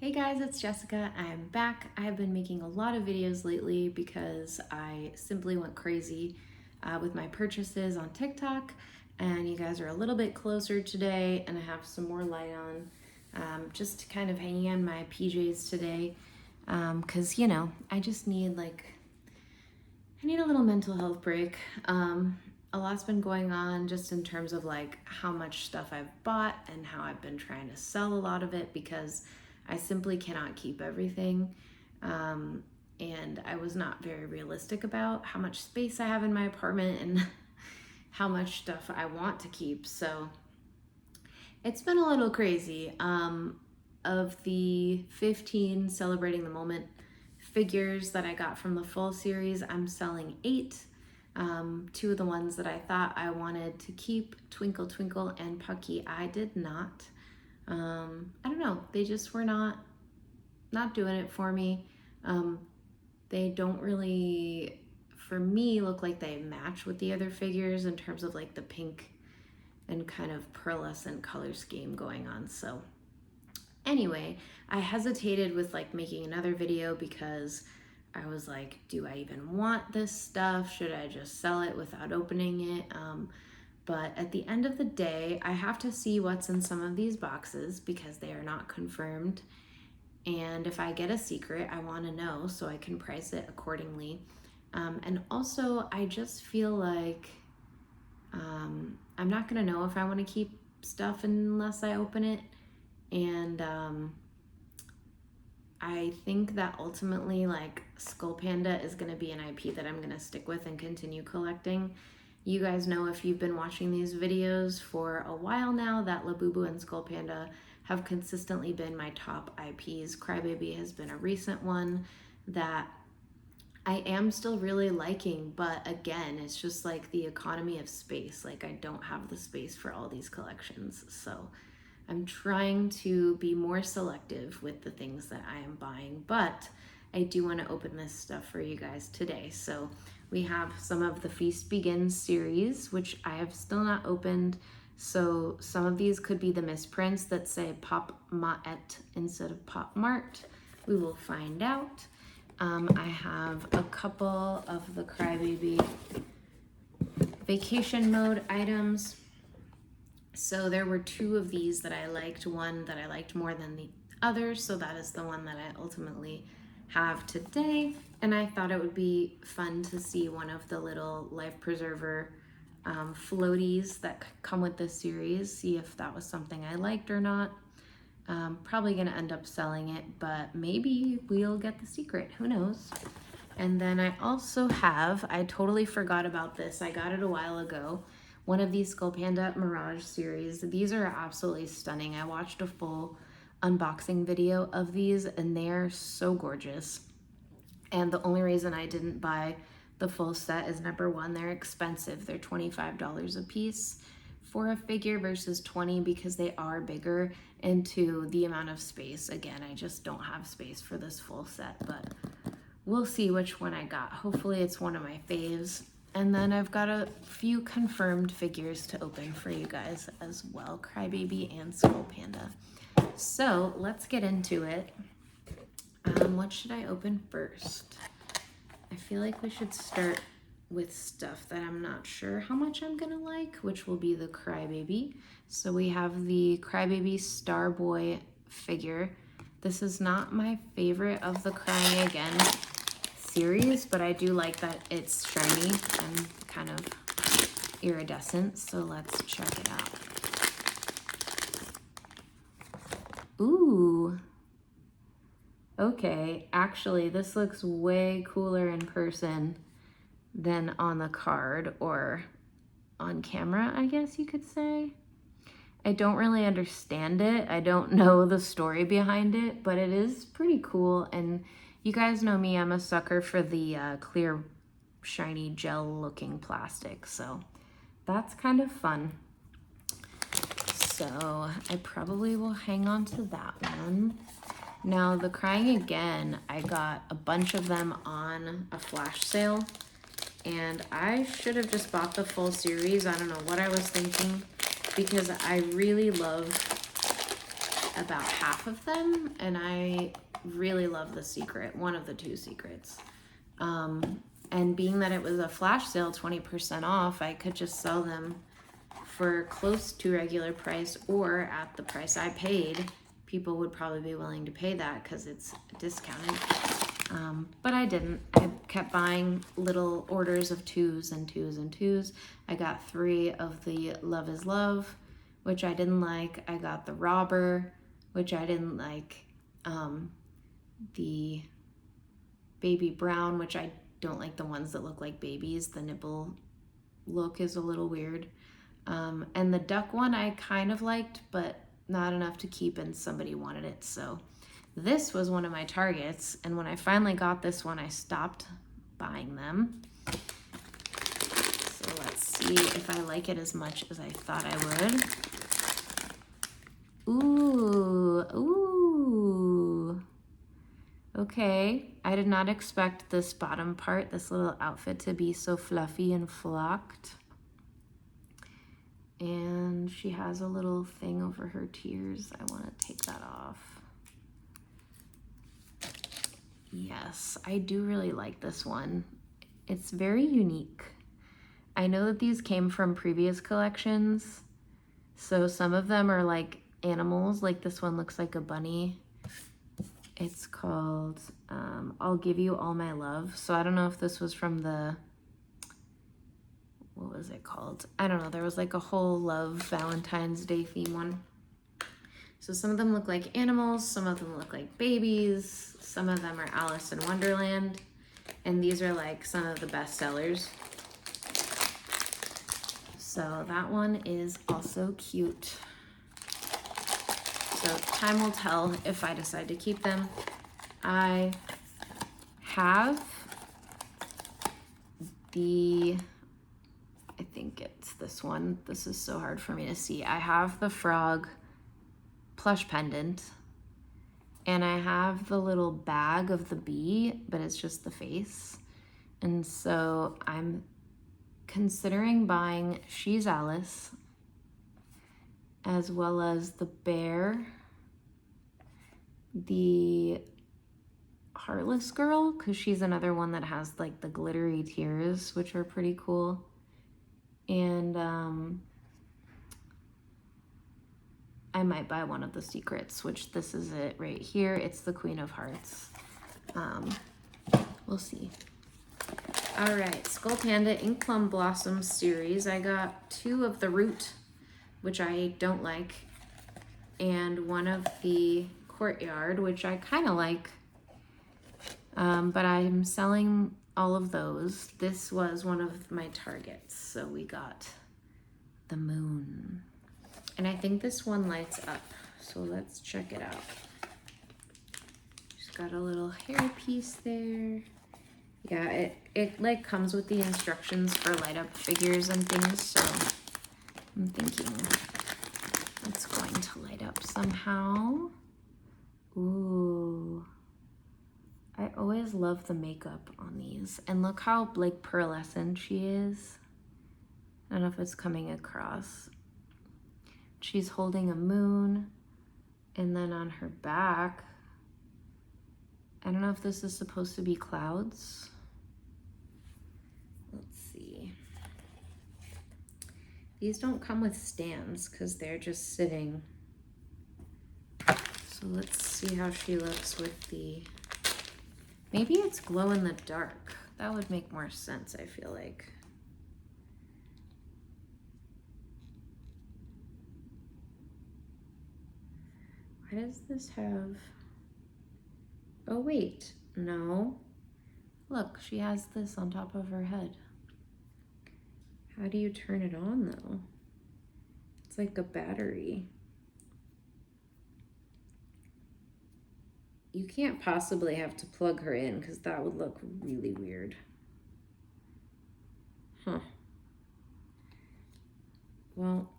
Hey guys, it's Jessica. I'm back. I have been making a lot of videos lately because I simply went crazy with my purchases on TikTok, and you guys are a little bit closer today, and I have some more light on. Just kind of hanging on my PJs today because, I just need I need a little mental health break. A lot's been going on just in terms of how much stuff I've bought and how I've been trying to sell a lot of it because I simply cannot keep everything. And I was not very realistic about how much space I have in my apartment and how much stuff I want to keep. So it's been a little crazy. Of the 15 Celebrating the Moment figures that I got from the full series, I'm selling 8. Two of the ones that I thought I wanted to keep, Twinkle Twinkle and Pucky, I did not. I don't know, they just were not doing it for me. They don't really, for me, look like they match with the other figures in terms of the pink and kind of pearlescent color scheme going on. So anyway, I hesitated with making another video because I was like, do I even want this stuff? Should I just sell it without opening it? But at the end of the day, I have to see what's in some of these boxes because they are not confirmed. And if I get a secret, I want to know so I can price it accordingly. And also, I just feel like I'm not going to know if I want to keep stuff unless I open it. And I think that ultimately, Skullpanda is going to be an IP that I'm going to stick with and continue collecting. You guys know, if you've been watching these videos for a while now, that Labubu and Skullpanda have consistently been my top IPs. Crybaby has been a recent one that I am still really liking, but again, it's just the economy of space. I don't have the space for all these collections. So I'm trying to be more selective with the things that I am buying, but I do want to open this stuff for you guys today. So we have some of the Feast Begins series, which I have still not opened. So some of these could be the misprints that say Pop Mart instead of Pop Mart. We will find out. I have a couple of the Crybaby vacation mode items. So there were 2 of these that I liked, one that I liked more than the other. So that is the one that I ultimately have today. And I thought it would be fun to see one of the little life preserver floaties that come with this series, see if that was something I liked or not. Probably gonna end up selling it, but maybe we'll get the secret, who knows. And then I also have, I totally forgot about this, I got it a while ago, one of these Skullpanda Mirage series. These are absolutely stunning. I watched a full unboxing video of these and they're so gorgeous. And the only reason I didn't buy the full set is, number one, they're expensive. They're $25 a piece for a figure versus $20 because they are bigger, and 2, the amount of space. Again, I just don't have space for this full set, but we'll see which one I got. Hopefully it's one of my faves. And then I've got a few confirmed figures to open for you guys as well, Crybaby and Skullpanda. So let's get into it. What should I open first? I feel like we should start with stuff that I'm not sure how much I'm gonna like, which will be the Crybaby. So we have the Crybaby Starboy figure. This is not my favorite of the Crying Again series, but I do like that it's shiny and kind of iridescent. So let's check it out. Ooh. Okay, actually, this looks way cooler in person than on the card or on camera, I guess you could say. I don't really understand it. I don't know the story behind it, but it is pretty cool. And you guys know me, I'm a sucker for the clear, shiny, gel-looking plastic. So that's kind of fun. So I probably will hang on to that one. Now, the Crying Again, I got a bunch of them on a flash sale, and I should have just bought the full series. I don't know what I was thinking, because I really love about half of them, and I really love the secret, one of the two secrets. And being that it was a flash sale, 20% off, I could just sell them for close to regular price, or at the price I paid. People would probably be willing to pay that because it's discounted. But I didn't. I kept buying little orders of 2s and 2s and 2s. I got 3 of the Love is Love, which I didn't like. I got the Robber, which I didn't like. The Baby Brown, which I don't like the ones that look like babies. The nipple look is a little weird. And the duck one I kind of liked, but not enough to keep, and somebody wanted it. So this was one of my targets, and when I finally got this one, I stopped buying them. So let's see if I like it as much as I thought I would. Ooh. Okay, I did not expect this bottom part, this little outfit, to be so fluffy and flocked. And she has a little thing over her tears. I want to take that off. Yes, I do really like this one. It's very unique. I know that these came from previous collections, so some of them are like animals, like this one looks like a bunny. It's called I'll Give You All My Love. So I don't know if this was from the, what was it called? I don't know. There was like a whole love Valentine's Day theme one. So some of them look like animals, some of them look like babies, some of them are Alice in Wonderland, and these are like some of the best sellers. So that one is also cute. So time will tell if I decide to keep them. I have the, I think it's this one. This is so hard for me to see. I have the frog plush pendant, and I have the little bag of the bee, but it's just the face. And so I'm considering buying She's Alice, as well as the bear, the Heartless Girl, because she's another one that has like the glittery tears, which are pretty cool. And I might buy one of the secrets, which this is it right here. It's the Queen of Hearts. We'll see. All right, Skullpanda Ink Plum Blossom series. I got 2 of the Root, which I don't like, and 1 of the Courtyard, which I kind of like, but I'm selling all of those. This was one of my targets, so we got the Moon. And I think this one lights up, so let's check it out. She's got a little hair piece there. Yeah, it like comes with the instructions for light up figures and things, so I'm thinking it's going to light up somehow. Ooh. I always love the makeup on these. And look how like pearlescent she is. I don't know if it's coming across. She's holding a moon, and then on her back, I don't know if this is supposed to be clouds. Let's see. These don't come with stands because they're just sitting. So let's see how she looks with the, maybe it's glow in the dark. That would make more sense, I feel like. Why does this have, oh wait, no. Look, she has this on top of her head. How do you turn it on though? It's like a battery. You can't possibly have to plug her in because that would look really weird. Huh. Well,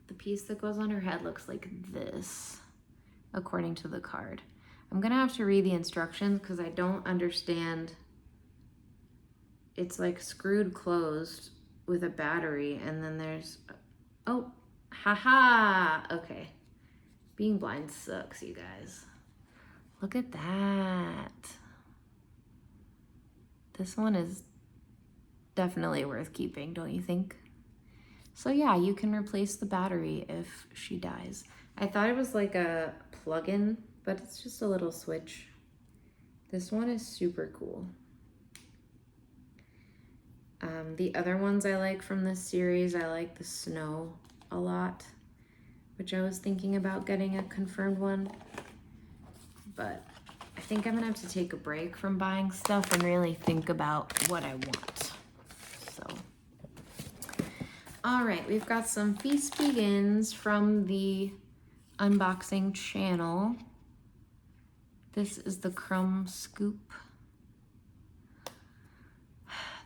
the piece that goes on her head looks like this, according to the card. I'm gonna have to read the instructions because I don't understand. It's like screwed closed with a battery, and then there's, oh, haha, okay. Being blind sucks, you guys. Look at that. This one is definitely worth keeping, don't you think? So yeah, you can replace the battery if she dies. I thought it was like a plug-in, but it's just a little switch. This one is super cool. The other ones I like from this series, I like the snow a lot, which I was thinking about getting a confirmed one, but I think I'm gonna have to take a break from buying stuff and really think about what I want. So, all right, we've got some Feast Begins from the unboxing channel. This is the crumb scoop.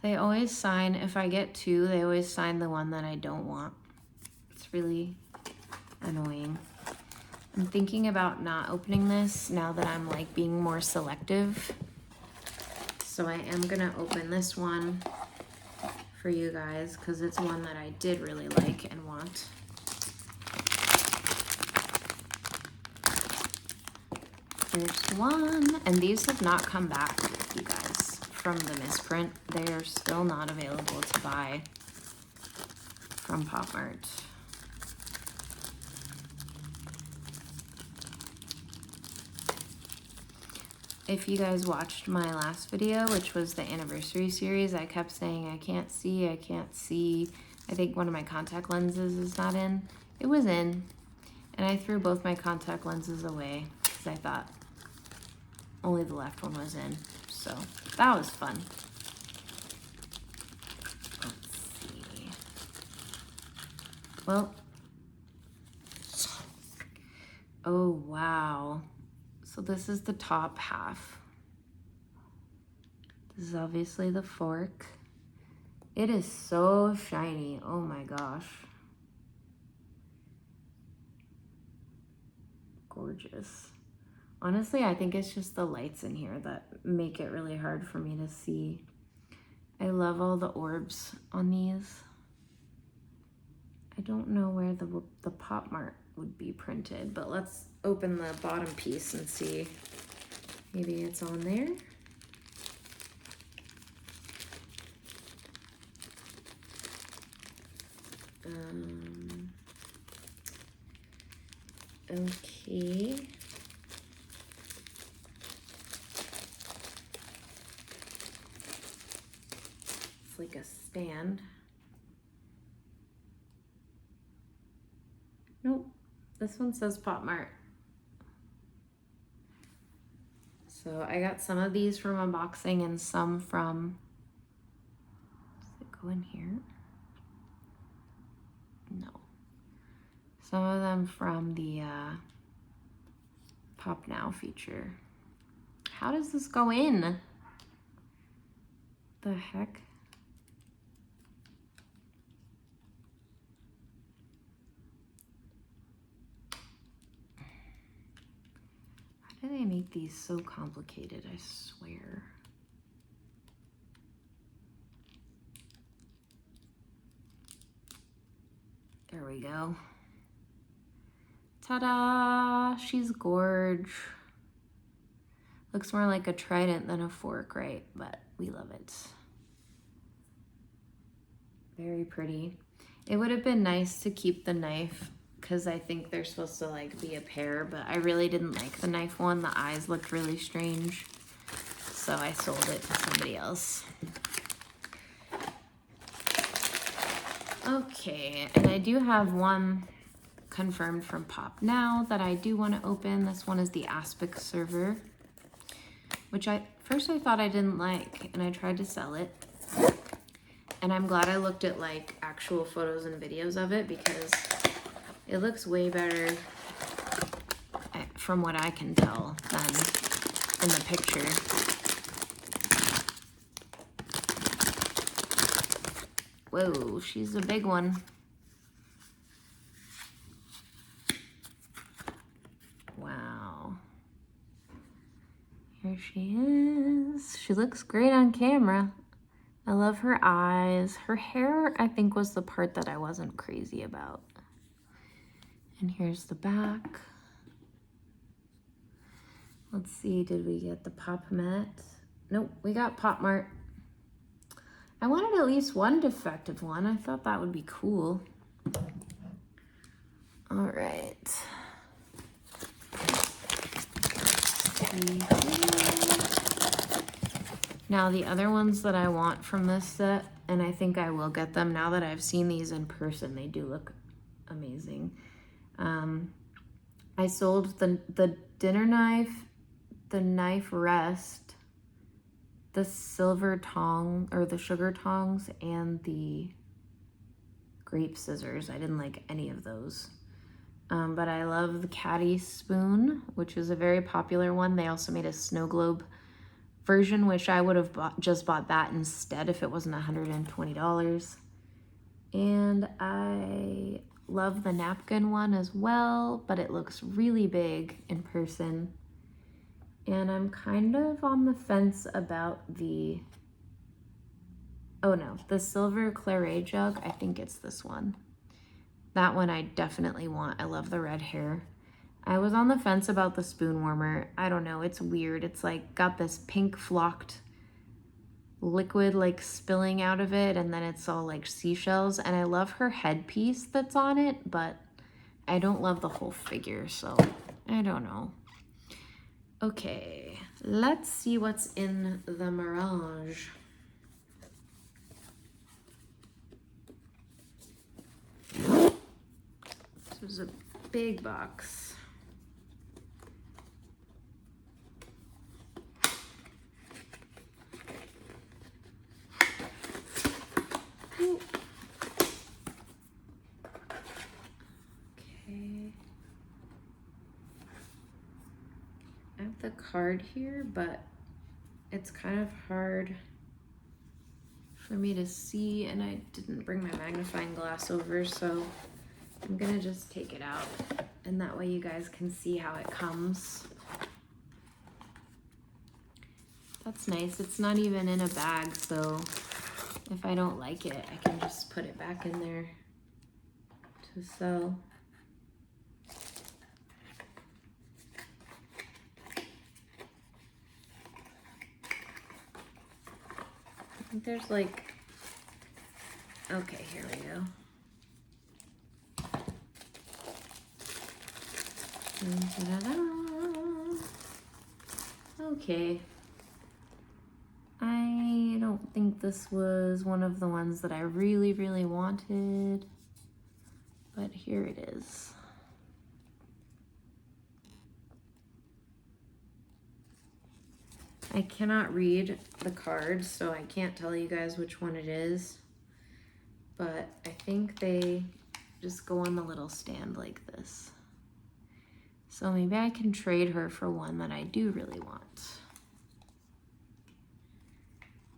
They always sign, if I get two, they always sign the one that I don't want. It's really annoying. I'm thinking about not opening this now that I'm like being more selective. So I am gonna open this one for you guys because it's one that I did really like and want. There's one, and these have not come back, you guys, from the misprint. They are still not available to buy from Pop Mart. If you guys watched my last video, which was the anniversary series, I kept saying, I can't see. I think one of my contact lenses is not in. It was in, and I threw both my contact lenses away because I thought only the left one was in. So that was fun. Let's see. Well, oh wow. So this is the top half. This is obviously the fork. It is so shiny, oh my gosh. Gorgeous. Honestly, I think it's just the lights in here that make it really hard for me to see. I love all the orbs on these. I don't know where the Pop Mart would be printed, but let's open the bottom piece and see. Maybe it's on there. Okay. It's like a stand. Nope, this one says Pop Mart. So I got some of these from unboxing and some from, does it go in here? No. Some of them from the Pop Now feature. How does this go in? The heck? Why do they make these so complicated, I swear. There we go. Ta-da! She's gorge. Looks more like a trident than a fork, right? But we love it. Very pretty. It would have been nice to keep the knife because I think they're supposed to like be a pair, but I really didn't like the knife one. The eyes looked really strange. So I sold it to somebody else. Okay, and I do have one confirmed from Pop Now that I do want to open. This one is the aspic server, which first I thought I didn't like, and I tried to sell it. And I'm glad I looked at like actual photos and videos of it because it looks way better from what I can tell than in the picture. Whoa, she's a big one. Wow. Here she is. She looks great on camera. I love her eyes. Her hair, I think, was the part that I wasn't crazy about. And here's the back. Let's see, did we get the Pop Mart? Nope, we got Pop Mart. I wanted at least one defective one. I thought that would be cool. All right. Now the other ones that I want from this set, and I think I will get them now that I've seen these in person, they do look amazing. I sold the dinner knife, the knife rest, the silver tong, or the sugar tongs, and the grape scissors. I didn't like any of those. But I love the caddy spoon, which is a very popular one. They also made a snow globe version, which I would have just bought that instead if it wasn't $120. And I love the napkin one as well, but it looks really big in person. And I'm kind of on the fence about the, oh no, the silver claret jug. I think it's this one. That one I definitely want. I love the red hair. I was on the fence about the spoon warmer. I don't know, it's weird. It's like got this pink flocked liquid like spilling out of it, and then it's all like seashells, and I love her headpiece that's on it, but I don't love the whole figure, so I don't know. Okay, let's see what's in the Mirage. This is a big box. I have the card here, but it's kind of hard for me to see, and I didn't bring my magnifying glass over, so I'm gonna just take it out, and that way you guys can see how it comes. That's nice. It's not even in a bag, so if I don't like it, I can just put it back in there to sell. I think there's like, okay, here we go. Okay. I don't think this was one of the ones that I really, really wanted, but here it is. I cannot read the card, so I can't tell you guys which one it is, but I think they just go on the little stand like this. So maybe I can trade her for one that I do really want.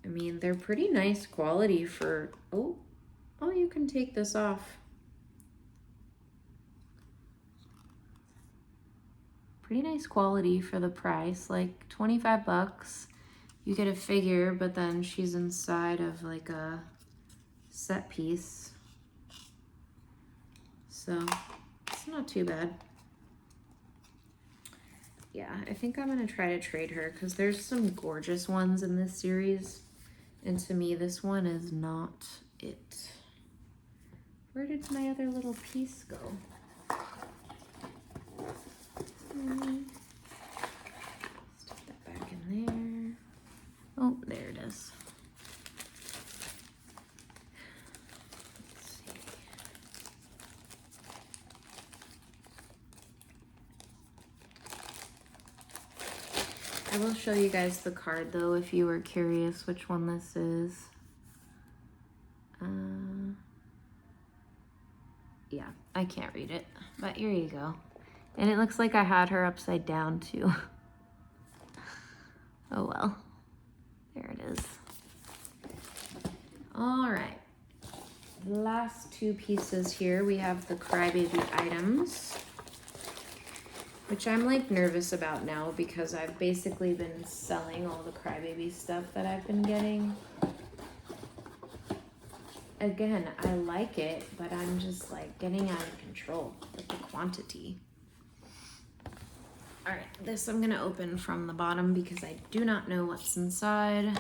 I mean, they're pretty nice quality for, oh, you can take this off. Pretty nice quality for the price, like 25 bucks. You get a figure, but then she's inside of like a set piece. So it's not too bad. Yeah, I think I'm gonna try to trade her because there's some gorgeous ones in this series. And to me, this one is not it. Where did my other little piece go? Stick that back in there. Oh, there it is. Let's see. I will show you guys the card though if you were curious which one this is. Yeah, I can't read it, but here you go. And it looks like I had her upside down too. Oh well, there it is. All right, the last two pieces here, we have the Crybaby items, which I'm like nervous about now because I've basically been selling all the Crybaby stuff that I've been getting. again, I like it, but I'm just like getting out of control with the quantity. All right, this I'm gonna open from the bottom because I do not know what's inside.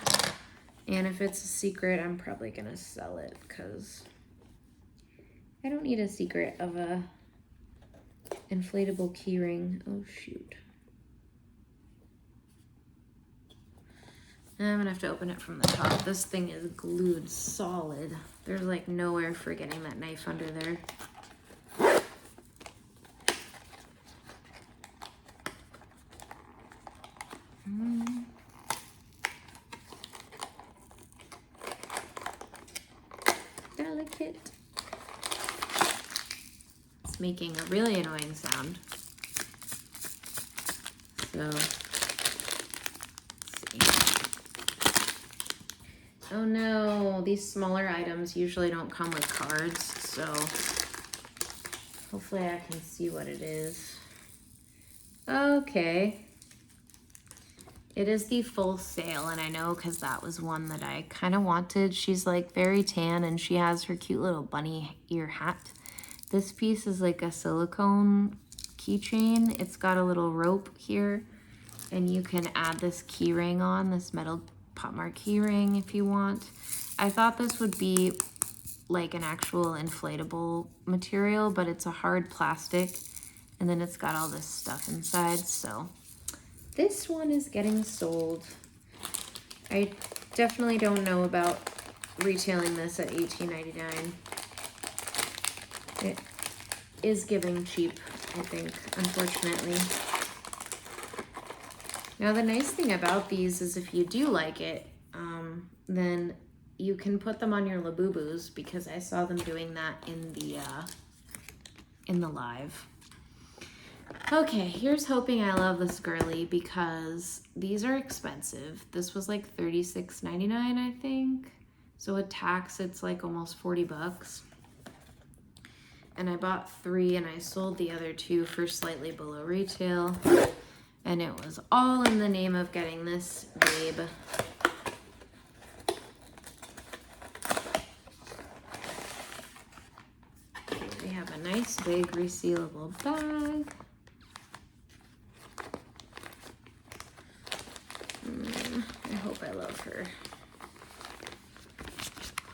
And if it's a secret, I'm probably gonna sell it because I don't need a secret of a inflatable key ring. Oh shoot. I'm gonna have to open it from the top. This thing is glued solid. There's like nowhere for getting that knife under there. Delicate. It's making a really annoying sound. So, let's see. Oh no, these smaller items usually don't come with cards, so hopefully I can see what it is. Okay. It is the full sale, and I know because that was one that I kind of wanted. She's like very tan, and she has her cute little bunny ear hat. This piece is like a silicone keychain. It's got a little rope here, and you can add this key ring on, this metal Pop Mart key ring if you want. I thought this would be like an actual inflatable material, but it's a hard plastic, and then it's got all this stuff inside, so this one is getting sold. I definitely don't know about retailing this at $18.99. It is giving cheap, I think, unfortunately. Now the nice thing about these is if you do like it, then you can put them on your Labubus, because I saw them doing that in the live. Okay, here's hoping I love this girly, because these are expensive. This was like $36.99, I think. So with tax, it's like almost 40 bucks. And I bought 3 and I sold the other 2 for slightly below retail. And it was all in the name of getting this babe. Here we have a nice big resealable bag. I hope I love her.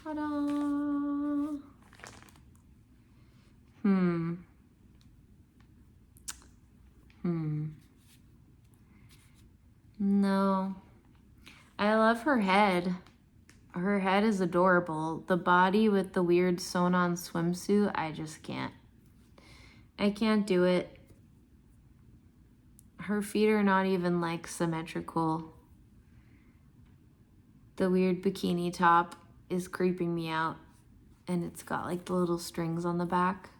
Ta-da! No. I love her head. Her head is adorable. The body with the weird sewn-on swimsuit, I just can't. I can't do it. Her feet are not even like symmetrical. The weird bikini top is creeping me out, and it's got like the little strings on the back.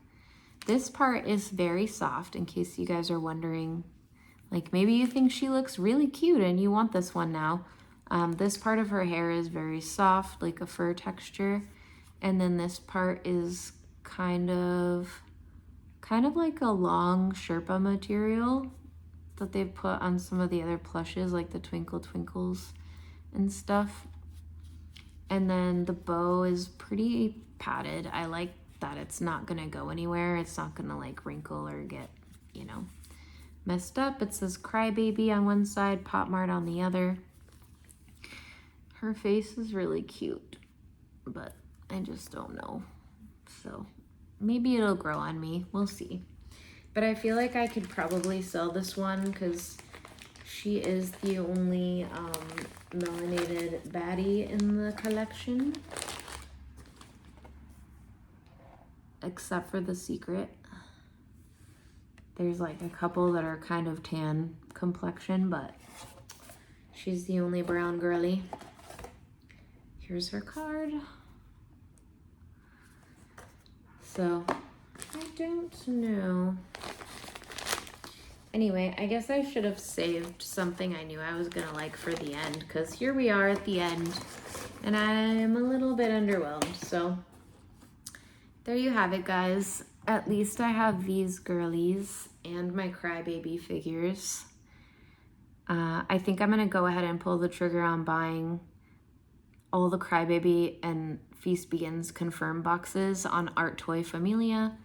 This part is very soft, in case you guys are wondering. Like maybe you think she looks really cute and you want this one now. This part of her hair is very soft, like a fur texture. And then this part is kind of like a long Sherpa material that they've put on some of the other plushes, like the Twinkle Twinkles and stuff. And then the bow is pretty padded. I like that it's not gonna go anywhere. It's not gonna like wrinkle or get, you know, messed up. It says Crybaby on one side, Pop Mart on the other. Her face is really cute, but I just don't know. So maybe it'll grow on me. We'll see. But I feel like I could probably sell this one because she is the only melanated baddie in the collection, except for the secret. There's like a couple that are kind of tan complexion, but she's the only brown girly. Here's her card. So I don't know. Anyway, I guess I should have saved something I knew I was gonna like for the end, because here we are at the end and I'm a little bit underwhelmed. So there you have it, guys. At least I have these girlies and my Crybaby figures. I think I'm gonna go ahead and pull the trigger on buying all the Crybaby and Feast Begins confirm boxes on Art Toy Familia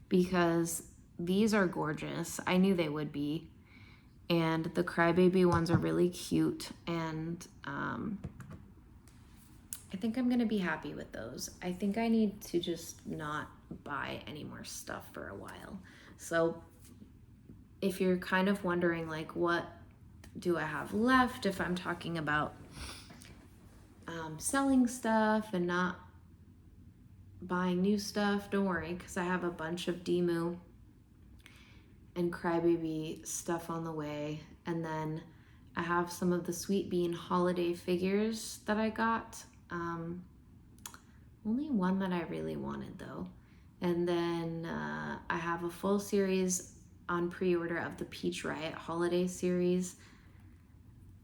because these are gorgeous. I knew they would be. And the Crybaby ones are really cute, and I think I'm gonna be happy with those. I think I need to just not buy any more stuff for a while. So if you're kind of wondering like what do I have left if I'm talking about selling stuff and not buying new stuff, don't worry, because I have a bunch of Demu and Crybaby stuff on the way. And then I have some of the Sweet Bean holiday figures that I got. Only one that I really wanted though. And then I have a full series on pre-order of the Peach Riot holiday series.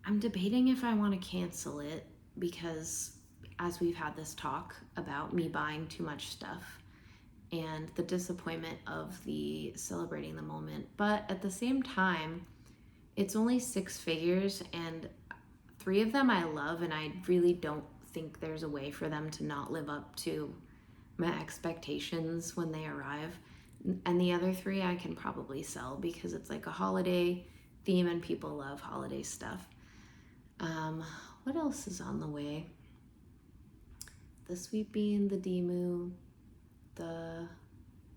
I'm debating if I want to cancel it because as we've had this talk about me buying too much stuff and the disappointment of the celebrating the moment. But at the same time, it's only 6 figures and 3 of them I love, and I really don't think there's a way for them to not live up to my expectations when they arrive. And the other 3 I can probably sell because it's like a holiday theme and people love holiday stuff. What else is on the way? The Sweet Bean, the Demu, the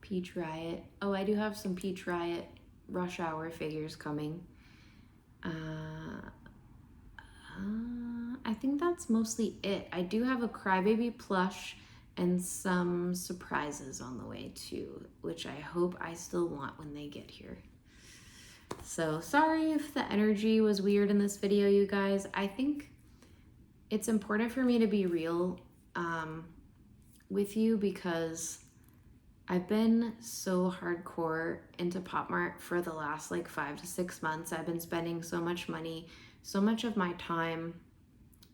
Peach Riot. Oh, I do have some Peach Riot Rush Hour figures coming. I think that's mostly it. I do have a Crybaby plush and some surprises on the way too, which I hope I still want when they get here. So sorry if the energy was weird in this video, you guys. I think it's important for me to be real with you because I've been so hardcore into Pop Mart for the last like 5 to 6 months. I've been spending so much money, so much of my time,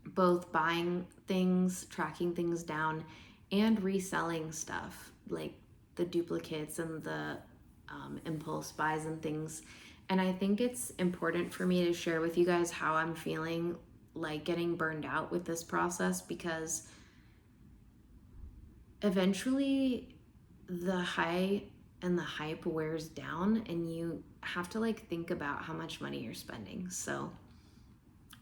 both buying things, tracking things down, and reselling stuff like the duplicates and the impulse buys and things. And I think it's important for me to share with you guys how I'm feeling like getting burned out with this process, because eventually the high and the hype wears down and you have to like think about how much money you're spending. So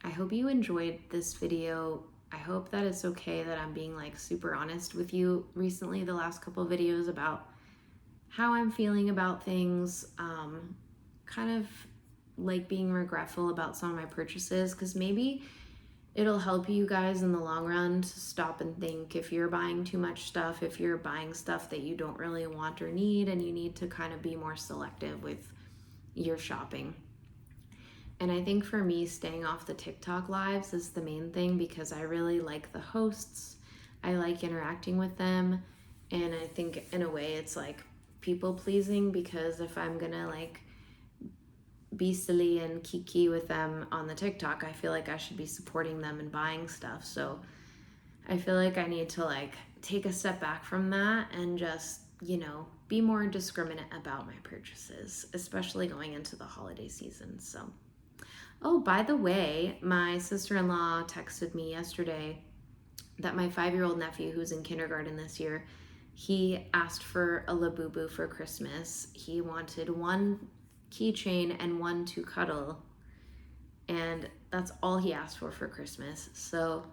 I hope you enjoyed this video. I hope that it's okay that I'm being like super honest with you recently, the last couple of videos, about how I'm feeling about things, kind of like being regretful about some of my purchases, because maybe it'll help you guys in the long run to stop and think if you're buying too much stuff, if you're buying stuff that you don't really want or need, and you need to kind of be more selective with your shopping. And I think for me, staying off the TikTok lives is the main thing, because I really like the hosts. I like interacting with them. And I think in a way it's like people pleasing, because if I'm gonna like be silly and kiki with them on the TikTok, I feel like I should be supporting them and buying stuff. So I feel like I need to like take a step back from that and just, you know, be more discriminate about my purchases, especially going into the holiday season. So, oh, by the way, my sister-in-law texted me yesterday that my 5-year-old nephew, who's in kindergarten this year, he asked for a Labubu for Christmas. He wanted one keychain and one to cuddle, and that's all he asked for Christmas. So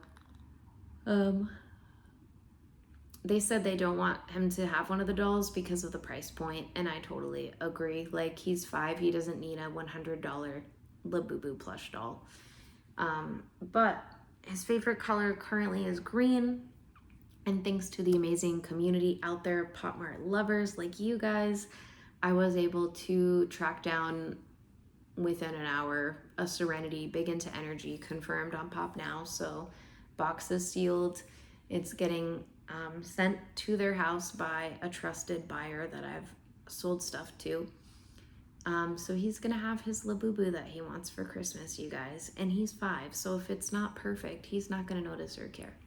they said they don't want him to have one of the dolls because of the price point, and I totally agree. Like, he's 5, he doesn't need a $100 Labubu plush doll. But his favorite color currently is green, and thanks to the amazing community out there, Pop Mart lovers like you guys, I was able to track down within an hour a Serenity Big Into Energy confirmed on Pop Now. So box is sealed. It's getting sent to their house by a trusted buyer that I've sold stuff to. So he's gonna have his Labubu that he wants for Christmas, you guys. And he's 5, so if it's not perfect, he's not gonna notice or care.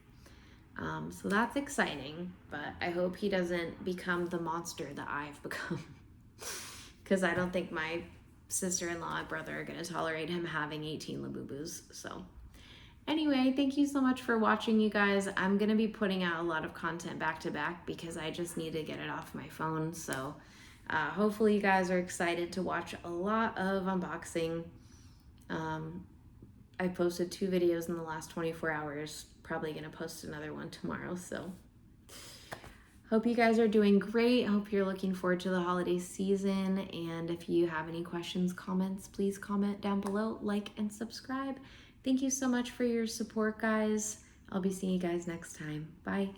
So that's exciting, but I hope he doesn't become the monster that I've become. Because I don't think my sister-in-law and brother are going to tolerate him having 18 Labubus. So Anyway, thank you so much for watching, you guys. I'm gonna be putting out a lot of content back to back because I just need to get it off my phone. So hopefully you guys are excited to watch a lot of unboxing. I posted 2 videos in the last 24 hours. Probably gonna post another one tomorrow. So hope you guys are doing great. Hope you're looking forward to the holiday season. And if you have any questions, comments, please comment down below, like, and subscribe. Thank you so much for your support, guys. I'll be seeing you guys next time. Bye.